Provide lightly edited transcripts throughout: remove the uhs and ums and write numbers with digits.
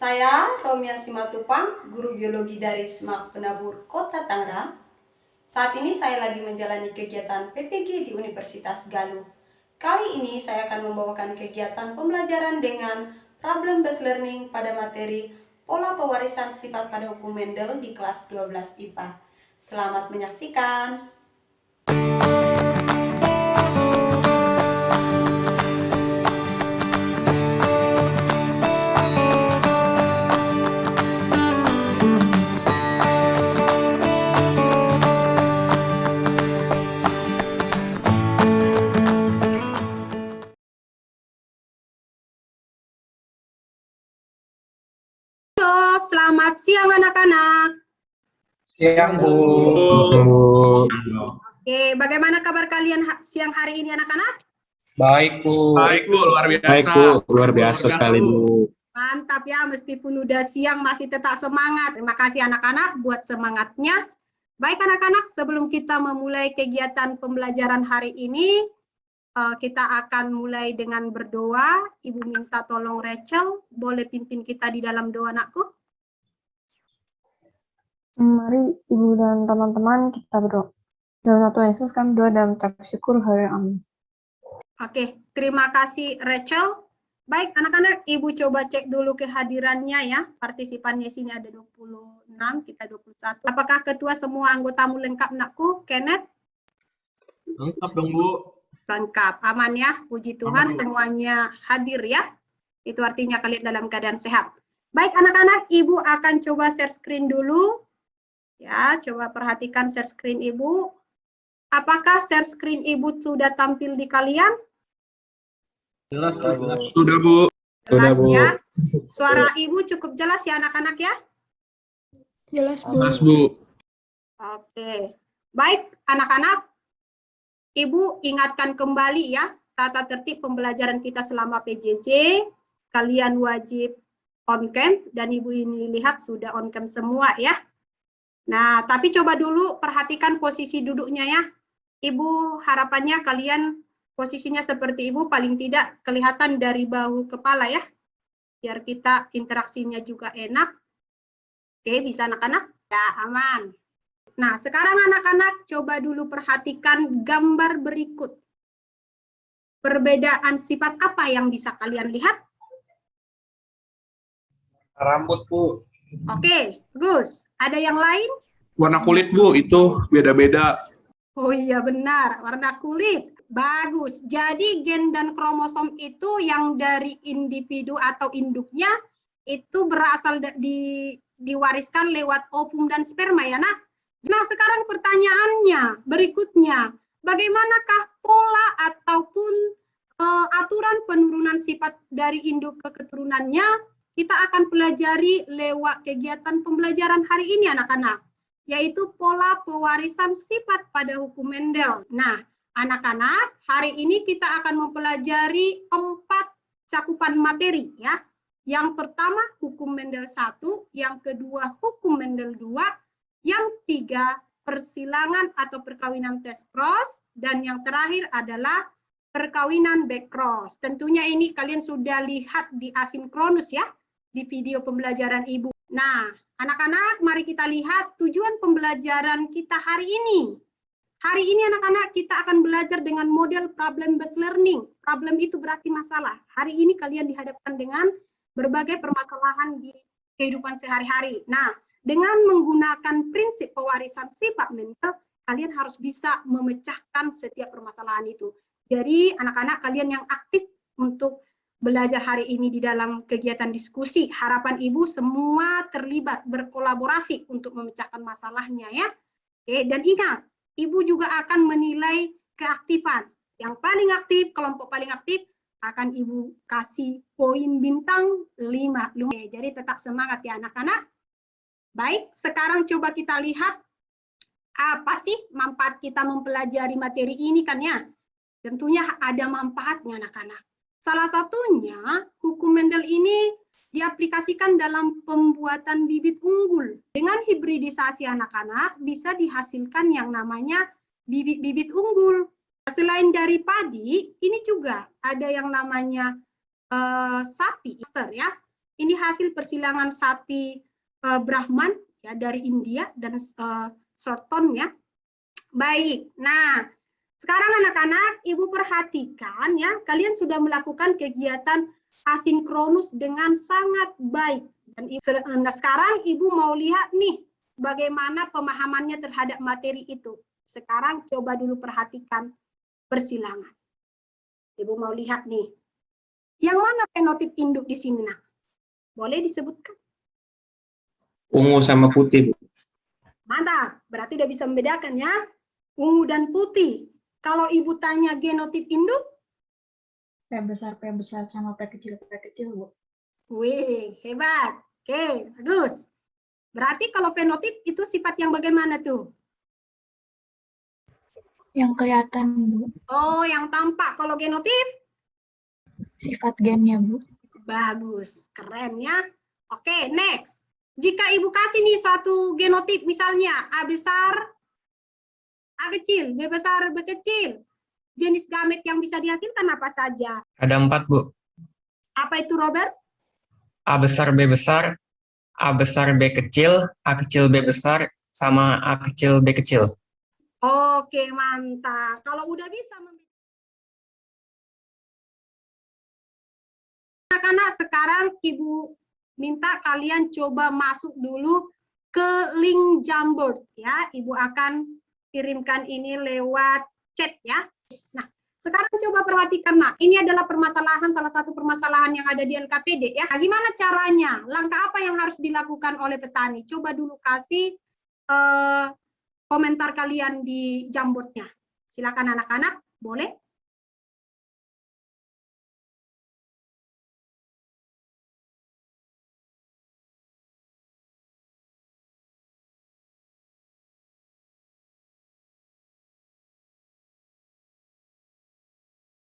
Saya Romia Simatupang, guru biologi dari SMAK Penabur Kota Tangerang. Saat ini saya lagi menjalani kegiatan PPG di Universitas Galuh. Kali ini saya akan membawakan kegiatan pembelajaran dengan problem-based learning pada materi pola pewarisan sifat pada hukum Mendel di kelas 12 IPA. Selamat menyaksikan. Selamat siang anak-anak. Siang, Bu. Oke, bagaimana kabar kalian siang hari ini anak-anak? Baik, Bu. Baik, Bu, luar biasa. Baik, Bu. Luar biasa sekali, Bu. Mantap ya, meskipun udah siang masih tetap semangat. Terima kasih anak-anak buat semangatnya. Baik anak-anak, sebelum kita memulai kegiatan pembelajaran hari ini, kita akan mulai dengan berdoa. Ibu minta tolong Rachel, boleh pimpin kita di dalam doa anakku? Mari Ibu dan teman-teman kita berdoa. Dalam nama Tuhan Yesus kami berdoa dan mengucap syukur. Amin. Oke, terima kasih Rachel. Baik anak-anak, Ibu coba cek dulu kehadirannya ya. Partisipannya sini ada 26, kita 21. Apakah ketua semua anggotamu lengkap nakku, Kenneth? Lengkap dong, Bu. Lengkap, aman ya. Puji Tuhan semuanya hadir ya. Itu artinya kalian dalam keadaan sehat. Baik anak-anak, Ibu akan coba share screen dulu. Ya, coba perhatikan share screen Ibu. Apakah share screen Ibu sudah tampil di kalian? Jelas, Bu. Sudah, Bu. Jelas ya. Suara Ibu cukup jelas ya anak-anak ya? Jelas, Bu. Jelas, Bu. Oke. Baik anak-anak, Ibu ingatkan kembali ya, tata tertib pembelajaran kita selama PJJ. Kalian wajib on cam dan Ibu ini lihat sudah on cam semua ya. Nah, tapi coba dulu perhatikan posisi duduknya ya. Ibu harapannya kalian posisinya seperti Ibu, paling tidak kelihatan dari bahu kepala ya. Biar kita interaksinya juga enak. Oke, bisa anak-anak? Ya, aman. Nah, sekarang anak-anak coba dulu perhatikan gambar berikut. Perbedaan sifat apa yang bisa kalian lihat? Rambut, Bu. Oke, bagus. Ada yang lain? Warna kulit, Bu, itu beda-beda. Oh iya benar, warna kulit. Bagus. Jadi gen dan kromosom itu yang dari individu atau induknya itu berasal diwariskan lewat ovum dan sperma ya, Nak. Nah, sekarang pertanyaannya berikutnya, bagaimanakah pola ataupun aturan penurunan sifat dari induk ke keturunannya? Kita akan pelajari lewat kegiatan pembelajaran hari ini anak-anak, yaitu pola pewarisan sifat pada hukum Mendel. Nah, anak-anak, hari ini kita akan mempelajari 4 cakupan materi ya. Yang pertama hukum Mendel 1, yang kedua hukum Mendel 2, yang tiga persilangan atau perkawinan test cross, dan yang terakhir adalah perkawinan back cross. Tentunya ini kalian sudah lihat di asinkronus ya, di video pembelajaran Ibu. Nah, anak-anak, mari kita lihat tujuan pembelajaran kita hari ini. Hari ini anak-anak kita akan belajar dengan model problem-based learning. Problem itu berarti masalah. Hari ini kalian dihadapkan dengan berbagai permasalahan di kehidupan sehari-hari. Nah, dengan menggunakan prinsip pewarisan sifat Mendel, kalian harus bisa memecahkan setiap permasalahan itu. Jadi, anak-anak kalian yang aktif untuk belajar hari ini di dalam kegiatan diskusi, harapan Ibu semua terlibat berkolaborasi untuk memecahkan masalahnya ya. Oke, dan ingat, Ibu juga akan menilai keaktifan. Yang paling aktif, kelompok paling aktif akan Ibu kasih poin bintang 5. Oke, jadi tetap semangat ya anak-anak. Baik, sekarang coba kita lihat apa sih manfaat kita mempelajari materi ini kan ya. Tentunya ada manfaatnya anak-anak. Salah satunya, hukum Mendel ini diaplikasikan dalam pembuatan bibit unggul. Dengan hibridisasi anak-anak, bisa dihasilkan yang namanya bibit-bibit unggul. Selain dari padi, ini juga ada yang namanya sapi ya. Ini hasil persilangan sapi Brahman ya dari India dan Shorton ya. Baik. Nah, sekarang anak-anak, Ibu perhatikan ya, kalian sudah melakukan kegiatan asinkronus dengan sangat baik. Dan nah, sekarang Ibu mau lihat nih bagaimana pemahamannya terhadap materi itu. Sekarang coba dulu perhatikan persilangan. Ibu mau lihat nih. Yang mana fenotip induk di sini, nah? Boleh disebutkan? Ungu sama putih, Bu. Mantap, berarti udah bisa membedakan ya. Ungu dan putih. Kalau Ibu tanya genotip induk? P besar, sama P kecil, Bu. Wih, hebat. Oke, bagus. Berarti kalau fenotip itu sifat yang bagaimana tuh? Yang kelihatan, Bu. Oh, yang tampak. Kalau genotip? Sifat gennya, Bu. Bagus, keren ya. Oke, next. Jika Ibu kasih nih suatu genotip, misalnya A besar, A kecil, B besar, B kecil. Jenis gamet yang bisa dihasilkan apa saja? Ada 4, Bu. Apa itu, Robert? A besar, B besar, A besar, B kecil, A kecil, B besar, sama A kecil, B kecil. Oke, mantap. Kalau udah bisa anak-anak, sekarang Ibu minta kalian coba masuk dulu ke link Jamboard ya. Ibu akan kirimkan ini lewat chat ya. Nah, sekarang coba perhatikan. Nah, ini adalah permasalahan, salah satu permasalahan yang ada di LKPD ya. Nah, gimana caranya? Langkah apa yang harus dilakukan oleh petani? Coba dulu kasih komentar kalian di Jamboardnya. Silakan anak-anak, boleh?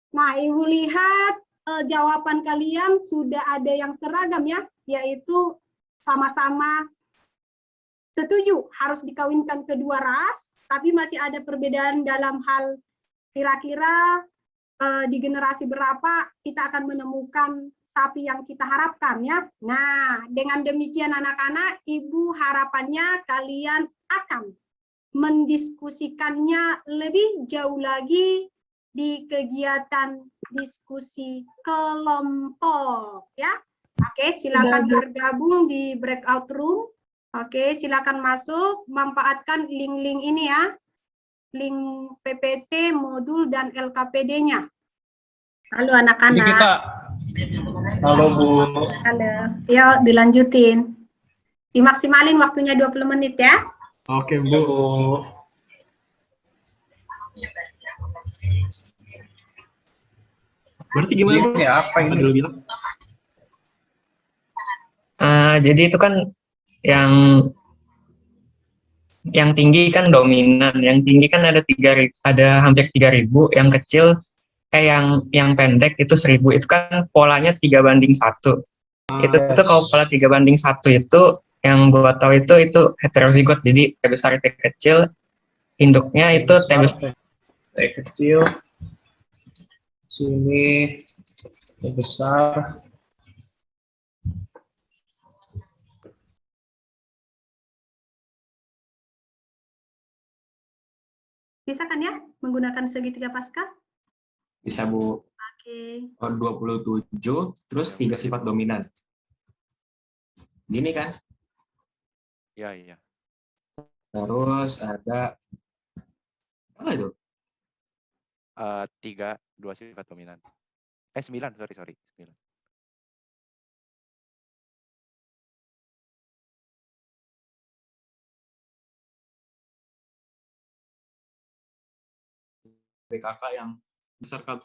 Nah, Ibu lihat jawaban kalian sudah ada yang seragam ya, yaitu sama-sama setuju harus dikawinkan kedua ras, tapi masih ada perbedaan dalam hal kira-kira di generasi berapa kita akan menemukan sapi yang kita harapkan ya. Nah, dengan demikian anak-anak, Ibu harapannya kalian akan mendiskusikannya lebih jauh lagi di kegiatan diskusi kelompok ya. Oke, silakan bergabung di breakout room. Oke, silakan masuk, manfaatkan link-link ini ya. Link PPT, modul dan LKPD-nya. Halo anak-anak. Halo, Bu. Halo. Yuk dilanjutin. Dimaksimalin waktunya 20 menit ya. Oke, Bu. Berarti gimana, Bu? Ya, apa ini? Dulu bilang. Jadi itu kan yang tinggi kan dominan, yang tinggi kan ada hampir 3.000, yang kecil yang pendek itu 1.000. Itu kan polanya 3:1. Itu tuh kalau pola 3:1 itu yang gua tahu itu heterozigot, jadi T besar T kecil, induknya itu T besar T kecil. Sini T besar. Bisa kan ya menggunakan segitiga Pascal? Bisa, Bu. Oke. 27, terus 3 sifat dominan. Gini kan? Iya. Terus ada apa itu? 3, 2 sifat dominan. 9, sorry. 9. BKK yang besar kan?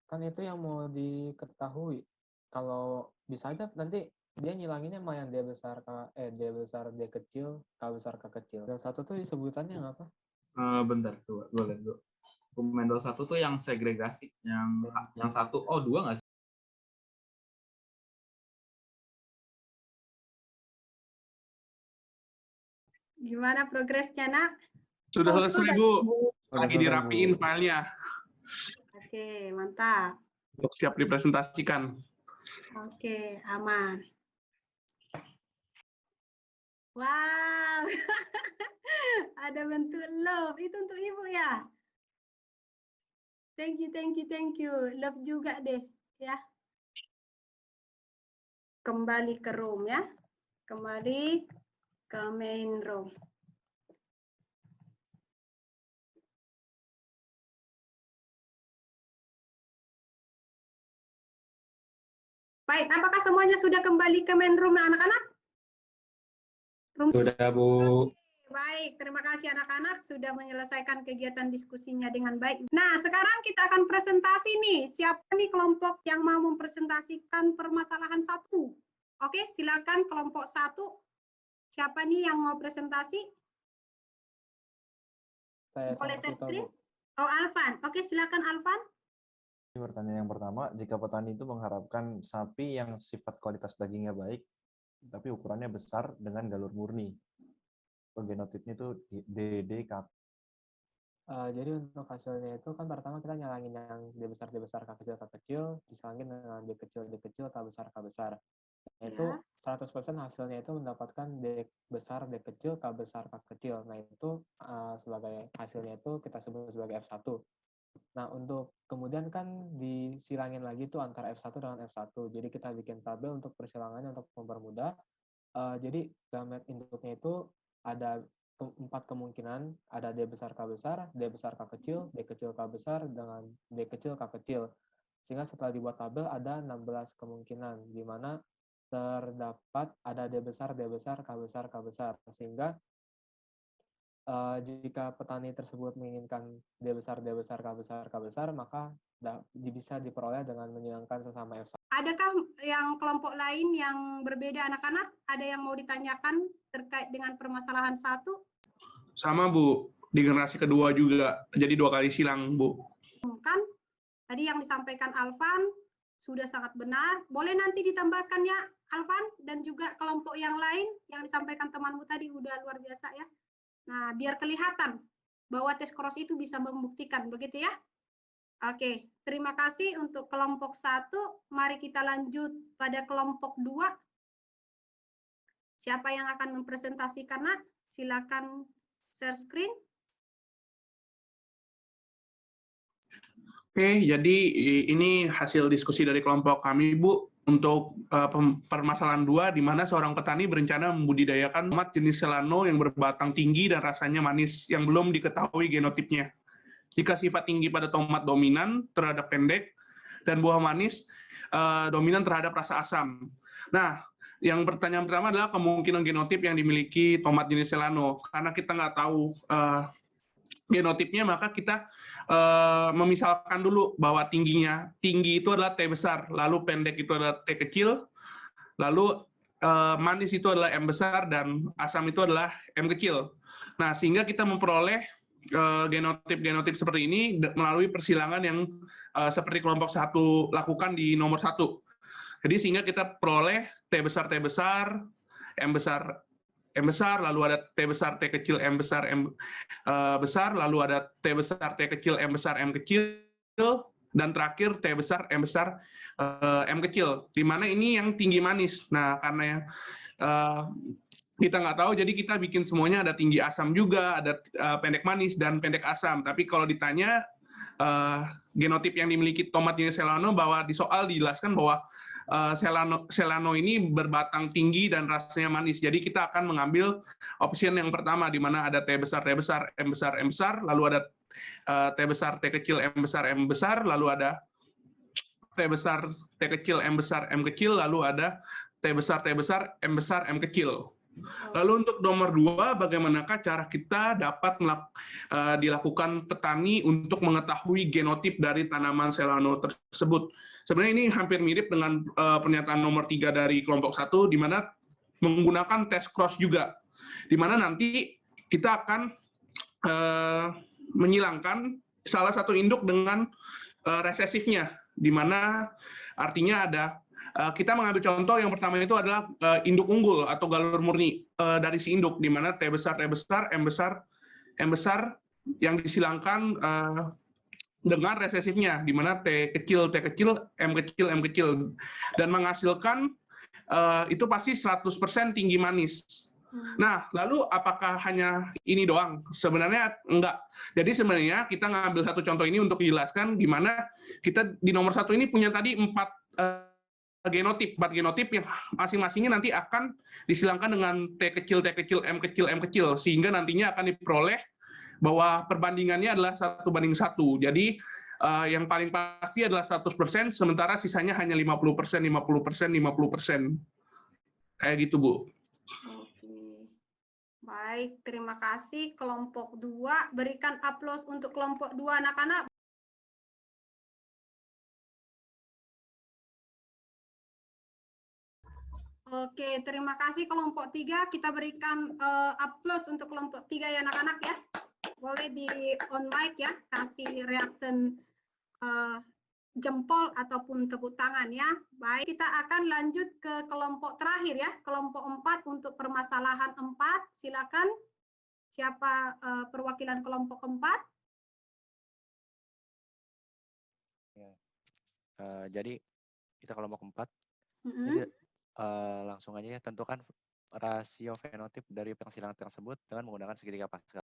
Kan itu yang mau diketahui. Kalau bisa aja nanti dia ngilanginnya sama yang D besar D kecil, K besar K kecil. Yang satu tuh sebutannya apa? Bentar, tuh, gue lihat dulu. Mendel 1 tuh yang segregasi, yang 1, 2 nggak sih? Gimana progresnya, Nak? Sudah selesai, Bu. Lagi Sudah, dirapiin Bu. filenya Oke, mantap. untuk siap dipresentasikan. Oke, aman. Wow, ada bentuk love. Itu untuk Ibu ya? Thank you, thank you, thank you. Love juga deh, ya. Kembali ke room ya. Kembali ke main room. Baik, apakah semuanya sudah kembali ke main room anak-anak? Sudah, Bu. Baik, terima kasih anak-anak sudah menyelesaikan kegiatan diskusinya dengan baik. Nah, sekarang kita akan presentasi nih. Siapa nih kelompok yang mau mempresentasikan permasalahan 1? Oke, silakan kelompok 1. Siapa nih yang mau presentasi? Saya Boleh share Sarjito, screen? Bu. Oh, Alvan. Oke, silakan Alvan. Pertanyaan yang pertama, jika petani itu mengharapkan sapi yang sifat kualitas dagingnya baik, tapi ukurannya besar dengan galur murni. Genotipnya itu DDK. Jadi untuk hasilnya itu kan pertama kita nyalangin yang D besar, K kecil, disalangin dengan D kecil, K besar, K besar. Nah, itu 100% hasilnya itu mendapatkan D besar, D kecil, K besar, K kecil. Nah, itu sebagai hasilnya itu kita sebut sebagai F1. Nah, untuk kemudian kan disilangin lagi tuh antara F1 dengan F1. Jadi kita bikin tabel untuk persilangannya untuk mempermudah. Jadi gamet induknya itu ada 4 kemungkinan, ada D besar K besar, D besar K kecil K besar, dengan D kecil K kecil. Sehingga setelah dibuat tabel ada 16 kemungkinan, di mana terdapat ada D besar, K besar, K besar. Sehingga jika petani tersebut menginginkan D besar, K besar, maka bisa diperoleh dengan menyilangkan sesama F1. Adakah yang kelompok lain yang berbeda anak-anak? Ada yang mau ditanyakan terkait dengan permasalahan 1? Sama, Bu. Di generasi kedua juga. Jadi 2 kali silang, Bu. Kan tadi yang disampaikan Alvan sudah sangat benar. Boleh nanti ditambahkan ya, Alvan, dan juga kelompok yang lain yang disampaikan temanmu tadi udah luar biasa ya. Nah, biar kelihatan bahwa tes cross itu bisa membuktikan, begitu ya? Oke, terima kasih untuk kelompok 1. Mari kita lanjut pada kelompok 2. Siapa yang akan mempresentasikan, Nak? Silakan share screen. Oke, jadi ini hasil diskusi dari kelompok kami, Bu, untuk permasalahan 2, di mana seorang petani berencana membudidayakan tomat jenis Celano yang berbatang tinggi dan rasanya manis, yang belum diketahui genotipnya. Jika sifat tinggi pada tomat dominan terhadap pendek, dan buah manis dominan terhadap rasa asam. Nah, yang pertanyaan pertama adalah kemungkinan genotip yang dimiliki tomat jenis Celano. Karena kita nggak tahu genotipnya, maka kita memisalkan dulu bahwa tinggi itu adalah T besar, lalu pendek itu adalah T kecil, lalu manis itu adalah M besar, dan asam itu adalah M kecil. Nah, sehingga kita memperoleh genotip-genotip seperti ini melalui persilangan yang seperti kelompok 1 lakukan di nomor 1. Jadi sehingga kita peroleh T besar, M besar, lalu ada T besar, T kecil, M besar, M besar, lalu ada T besar, T kecil, M besar, M kecil, dan terakhir T besar, M kecil. Di mana ini yang tinggi manis. Nah, karena kita nggak tahu, jadi kita bikin semuanya, ada tinggi asam juga, ada pendek manis, dan pendek asam. Tapi kalau ditanya genotip yang dimiliki tomat jenis Celano, bahwa di soal dijelaskan bahwa Celano ini berbatang tinggi dan rasanya manis. Jadi kita akan mengambil option yang pertama, di mana ada T besar, M besar, lalu ada T besar, T kecil, M besar, lalu ada T besar, T kecil, M kecil, lalu ada T besar, M kecil. Lalu untuk nomor 2, bagaimanakah cara kita dapat dilakukan petani untuk mengetahui genotip dari tanaman Celano tersebut? Sebenarnya ini hampir mirip dengan pernyataan nomor 3 dari kelompok 1, di mana menggunakan tes cross juga, di mana nanti kita akan menyilangkan salah satu induk dengan resesifnya, di mana artinya ada kita mengambil contoh yang pertama itu adalah induk unggul atau galur murni dari si induk, di mana T besar, M besar yang disilangkan dengan resesifnya, di mana T kecil, M kecil, M kecil, dan menghasilkan itu pasti 100% tinggi manis. Nah, lalu apakah hanya ini doang? Sebenarnya enggak. Jadi sebenarnya kita ngambil satu contoh ini untuk menjelaskan gimana kita di nomor 1 ini punya tadi 4 genotip yang masing-masingnya nanti akan disilangkan dengan T kecil, M kecil, M kecil, sehingga nantinya akan diperoleh bahwa perbandingannya adalah 1:1. Jadi yang paling pasti adalah 100%, sementara sisanya hanya 50%, 50%. Kayak gitu, Bu. Oke. Baik, terima kasih kelompok 2. Berikan aplaus untuk kelompok 2 anak-anak. Oke, terima kasih kelompok 3. Kita berikan aplaus untuk kelompok 3 ya anak-anak ya. Boleh di on mic ya, kasih reaction jempol ataupun tepuk tangan ya. Baik, kita akan lanjut ke kelompok terakhir ya, kelompok 4 untuk permasalahan 4. Silakan. Siapa perwakilan kelompok 4? Ya. Jadi kita kelompok 4. Jadi langsung aja ya, tentukan rasio fenotip dari pengsilangan tersebut dengan menggunakan segitiga Pascal.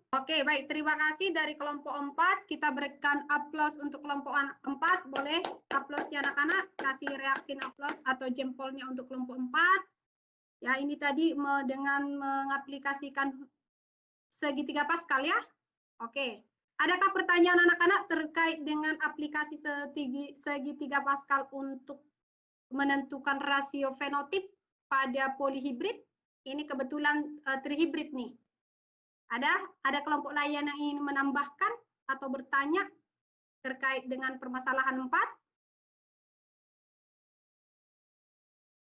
Oke, baik. Terima kasih dari kelompok 4. Kita berikan aplaus untuk kelompok 4. Boleh aplaus ya anak-anak. Kasih reaksi aplaus atau jempolnya untuk kelompok 4. Ya, ini tadi dengan mengaplikasikan segitiga Pascal ya. Oke. Adakah pertanyaan anak-anak terkait dengan aplikasi segitiga Pascal untuk menentukan rasio fenotip pada polihibrid? Ini kebetulan trihibrid nih. Ada kelompok lain yang ingin menambahkan atau bertanya terkait dengan permasalahan 4?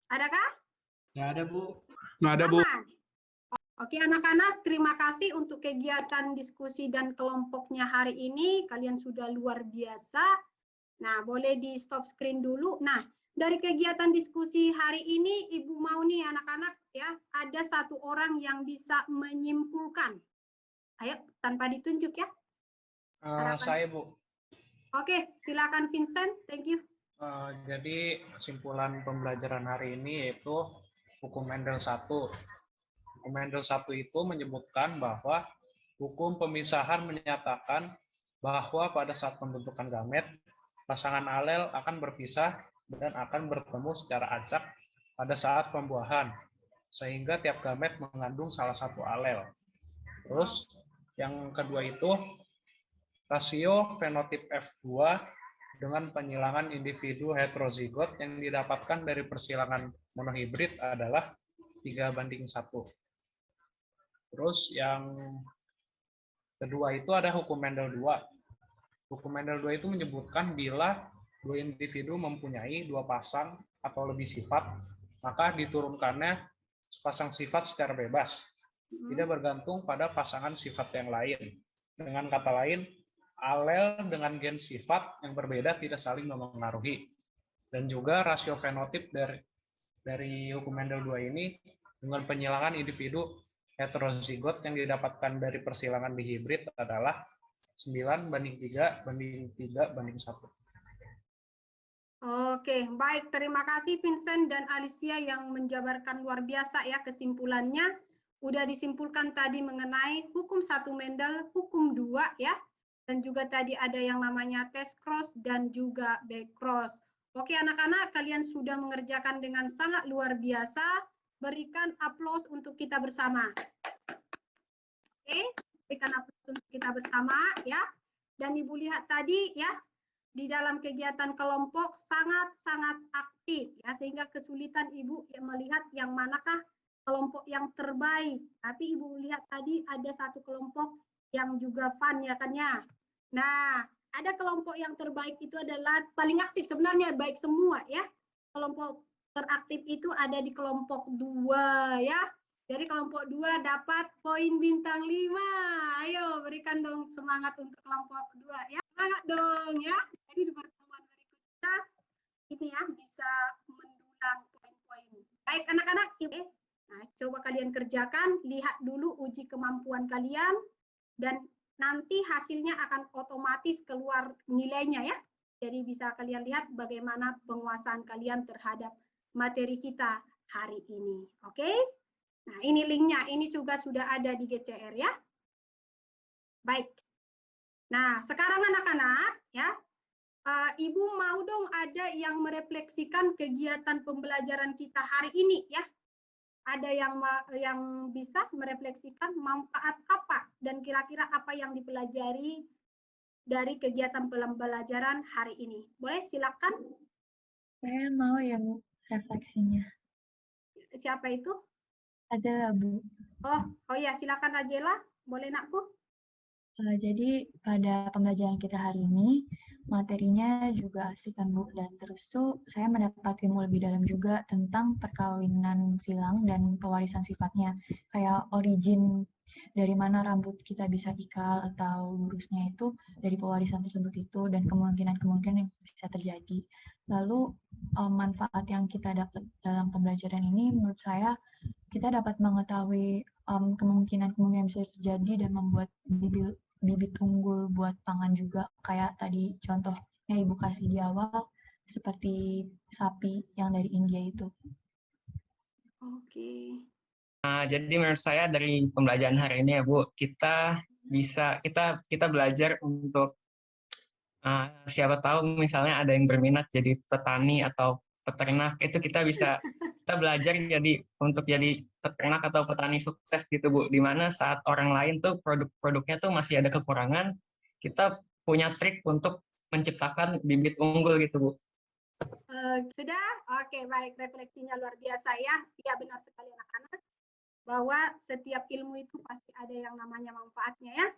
Adakah? Nggak ada, Bu. Nggak ada, Bu. Aman. Oke anak-anak, terima kasih untuk kegiatan diskusi dan kelompoknya hari ini. Kalian sudah luar biasa. Nah, boleh di stop screen dulu. Nah, dari kegiatan diskusi hari ini, Ibu mau nih anak-anak ya, ada satu orang yang bisa menyimpulkan. Ayo, tanpa ditunjuk ya. Saya, Bu. Oke, silakan Vincent. Thank you. Jadi kesimpulan pembelajaran hari ini yaitu hukum Mendel 1. Hukum Mendel 1 itu menyebutkan bahwa hukum pemisahan menyatakan bahwa pada saat pembentukan gamet, pasangan alel akan berpisah dan akan bertemu secara acak pada saat pembuahan, sehingga tiap gamet mengandung salah satu alel. Terus yang kedua itu rasio fenotip F2 dengan penyilangan individu heterozigot yang didapatkan dari persilangan monohibrid adalah 3:1. Terus yang kedua itu ada hukum Mendel 2. Hukum Mendel 2 itu menyebutkan bila dua individu mempunyai dua pasang atau lebih sifat, maka diturunkannya sepasang sifat secara bebas, tidak bergantung pada pasangan sifat yang lain. Dengan kata lain, alel dengan gen sifat yang berbeda tidak saling mempengaruhi. Dan juga rasio fenotip dari hukum Mendel 2 ini dengan penyilangan individu heterozigot yang didapatkan dari persilangan dihibrid adalah 9:3:3:1. Oke, baik. Terima kasih Vincent dan Alicia yang menjabarkan luar biasa ya kesimpulannya. Udah disimpulkan tadi mengenai hukum 1 Mendel, hukum 2 ya. Dan juga tadi ada yang namanya test cross dan juga back cross. Oke anak-anak, kalian sudah mengerjakan dengan sangat luar biasa. Berikan aplaus untuk kita bersama. Oke, berikan aplaus untuk kita bersama ya. Dan Ibu lihat tadi ya, di dalam kegiatan kelompok sangat-sangat aktif ya, sehingga kesulitan Ibu melihat yang manakah kelompok yang terbaik. Tapi Ibu lihat tadi ada satu kelompok yang juga fun ya kan ya. Nah, ada kelompok yang terbaik itu adalah paling aktif, sebenarnya baik semua ya. Kelompok teraktif itu ada di kelompok 2 ya. Jadi kelompok 2 dapat poin bintang 5. Ayo berikan dong semangat untuk kelompok 2 ya. Semangat dong ya. Jadi di pertemuan berikutnya ini ya bisa mendulang poin-poin. Baik anak-anak, nah coba kalian kerjakan, lihat dulu uji kemampuan kalian dan nanti hasilnya akan otomatis keluar nilainya ya. Jadi bisa kalian lihat bagaimana penguasaan kalian terhadap materi kita hari ini. Oke? Nah, ini linknya, ini juga sudah ada di GCR ya. Baik. Nah, sekarang anak-anak ya, Ibu mau dong ada yang merefleksikan kegiatan pembelajaran kita hari ini ya. Ada yang bisa merefleksikan manfaat apa dan kira-kira apa yang dipelajari dari kegiatan pembelajaran hari ini. Boleh silakan. Saya mau ya Bu, refleksinya. Siapa itu? Azela Bu. Oh ya, silakan Ajela. Boleh nakku? Jadi pada pembelajaran kita hari ini, materinya juga asik kan Bu, dan terus tuh saya mendapat ilmu lebih dalam juga tentang perkawinan silang dan pewarisan sifatnya. Kayak origin dari mana rambut kita bisa ikal atau lurusnya itu dari pewarisan tersebut itu, dan kemungkinan-kemungkinan yang bisa terjadi. Lalu manfaat yang kita dapat dalam pembelajaran ini menurut saya kita dapat mengetahui kemungkinan-kemungkinan bisa terjadi dan membuat bibit unggul buat pangan juga, kayak tadi contohnya Ibu kasih di awal seperti sapi yang dari India itu. Oke. Nah, jadi menurut saya dari pembelajaran hari ini ya Bu, kita belajar untuk siapa tahu misalnya ada yang berminat jadi petani atau peternak, itu kita belajar untuk jadi peternak atau petani sukses gitu Bu, dimana saat orang lain tuh produk-produknya tuh masih ada kekurangan, kita punya trik untuk menciptakan bibit unggul gitu Bu. Sudah? Oke, baik, refleksinya luar biasa ya. Ya benar sekali anak-anak, bahwa setiap ilmu itu pasti ada yang namanya manfaatnya ya.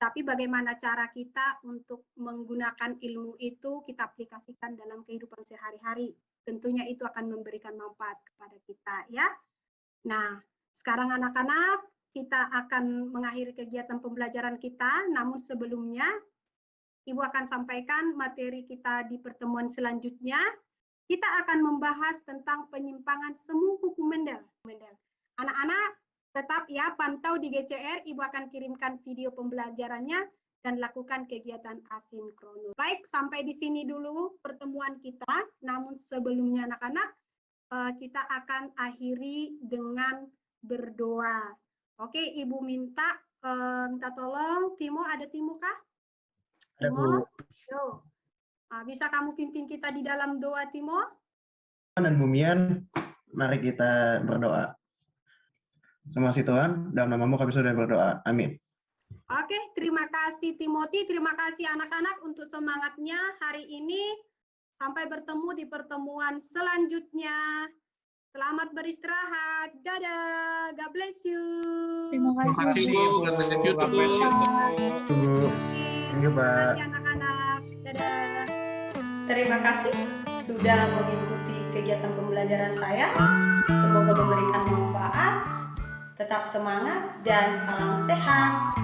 Tapi bagaimana cara kita untuk menggunakan ilmu itu kita aplikasikan dalam kehidupan sehari-hari. Tentunya itu akan memberikan manfaat kepada kita ya. Nah, sekarang anak-anak kita akan mengakhiri kegiatan pembelajaran kita, namun sebelumnya Ibu akan sampaikan materi kita di pertemuan selanjutnya. Kita akan membahas tentang penyimpangan semu hukum Mendel. Anak-anak tetap ya pantau di GCR, Ibu akan kirimkan video pembelajarannya dan lakukan kegiatan asinkronus. Baik, sampai di sini dulu pertemuan kita. Namun sebelumnya anak-anak, kita akan akhiri dengan berdoa. Oke, Ibu minta tolong, Timo, ada Timo kah? Timo, yo. Bisa kamu pimpin kita di dalam doa, Timo? Dan bumian, mari kita berdoa. Terima kasih Tuhan, dalam namamu kami sudah berdoa. Amin. Oke, terima kasih Timothy, terima kasih anak-anak untuk semangatnya hari ini. Sampai bertemu di pertemuan selanjutnya. Selamat beristirahat. Dadah. God bless you. Terima kasih Bu. God bless you. Terima kasih anak-anak. Dadah. Terima kasih sudah mengikuti kegiatan pembelajaran saya. Semoga memberikan manfaat. Tetap semangat dan salam sehat.